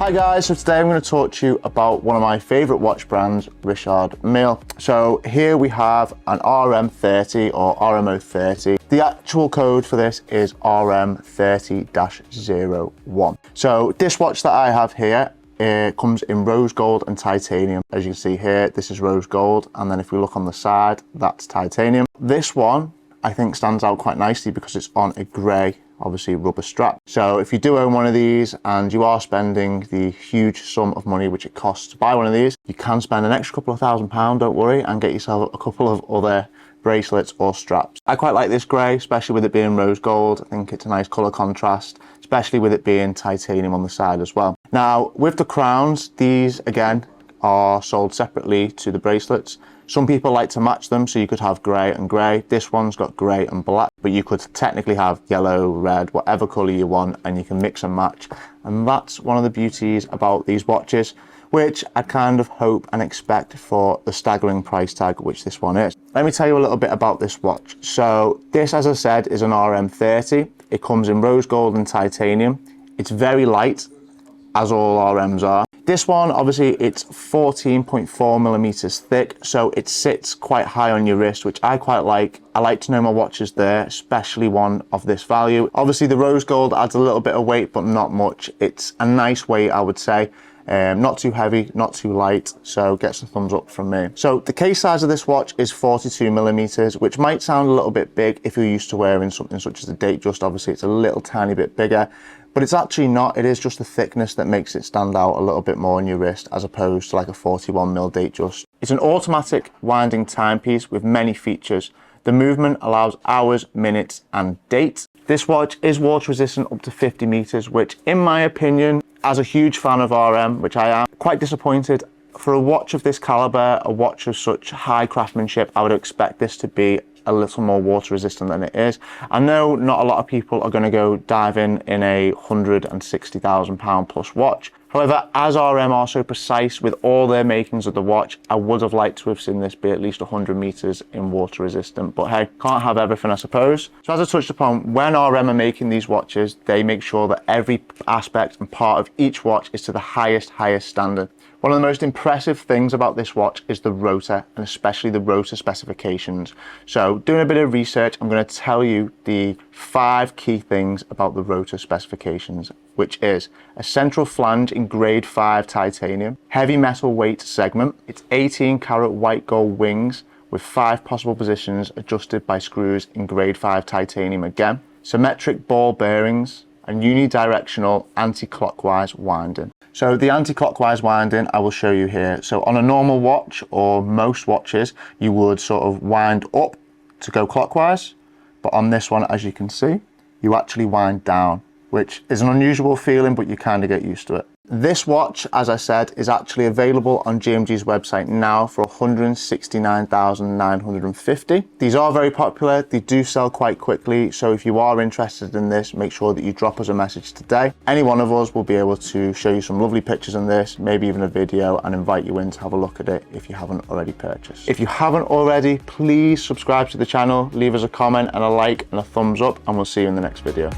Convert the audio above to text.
Hi guys, so today I'm going to talk to you about one of my favourite watch brands, Richard Mille. So here we have an RM30 or RM030. The actual code for this is RM30-01. So this watch that I have here, it comes in rose gold and titanium. As you can see here, this is rose gold, and then if we look on the side, that's titanium. This one I think stands out quite nicely because it's on a grey, obviously, rubber strap. So if you do own one of these and you are spending the huge sum of money which it costs to buy one of these, you can spend an extra couple of £1,000, don't worry, and get yourself a couple of other bracelets or straps. I quite like this grey, especially with it being rose gold. I think it's a nice colour contrast, especially with it being titanium on the side as well. Now, with the crowns, these again are sold separately to the bracelets. Some people like to match them, so you could have grey and grey. This one's got grey and black, but you could technically have yellow, red, whatever colour you want, and you can mix and match. And that's one of the beauties about these watches, which I kind of hope and expect for the staggering price tag which this one is. Let me tell you a little bit about this watch. So this, as I said, is an RM30. It comes in rose gold and titanium. It's very light, as all RMs are. This one, obviously, it's 14.4mm thick, so it sits quite high on your wrist, which I quite like. I like to know my watch is there, especially one of this value. Obviously, the rose gold adds a little bit of weight, but not much. It's a nice weight, I would say. Not too heavy, not too light, so gets a thumbs up from me. So the case size of this watch is 42mm, which might sound a little bit big if you're used to wearing something such as the Datejust. Obviously, it's a little tiny bit bigger, but it's actually not. It is just the thickness that makes it stand out a little bit more on your wrist as opposed to like a 41mm Datejust. It's an automatic winding timepiece with many features. The movement allows hours, minutes, and dates. This watch is water resistant up to 50 meters, which in my opinion, as a huge fan of RM, which I am, quite disappointed. For a watch of this caliber, a watch of such high craftsmanship, I would expect this to be a little more water resistant than it is. I know not a lot of people are going to go diving in a £160,000 plus watch. However, as RM are so precise with all their makings of the watch, I would have liked to have seen this be at least 100 meters in water resistant, but hey, can't have everything, I suppose. So as I touched upon, when RM are making these watches, they make sure that every aspect and part of each watch is to the highest standard. One of the most impressive things about this watch is the rotor, and especially the rotor specifications. So doing a bit of research, I'm going to tell you the 5 key things about the rotor specifications, which is a central flange in grade 5 titanium, heavy metal weight segment, it's 18 karat white gold wings with 5 possible positions adjusted by screws in grade 5 titanium again, symmetric ball bearings, and unidirectional anti-clockwise winding. So the anti-clockwise winding I will show you here. So on a normal watch or most watches, you would sort of wind up to go clockwise, but on this one, as you can see, you actually wind down, which is an unusual feeling, but you kind of get used to it. This watch, as I said, is actually available on GMG's website now for $169,950. These are very popular. They do sell quite quickly. So if you are interested in this, make sure that you drop us a message today. Any one of us will be able to show you some lovely pictures in this, maybe even a video, and invite you in to have a look at it if you haven't already purchased. If you haven't already, please subscribe to the channel, leave us a comment and a like and a thumbs up, and we'll see you in the next video.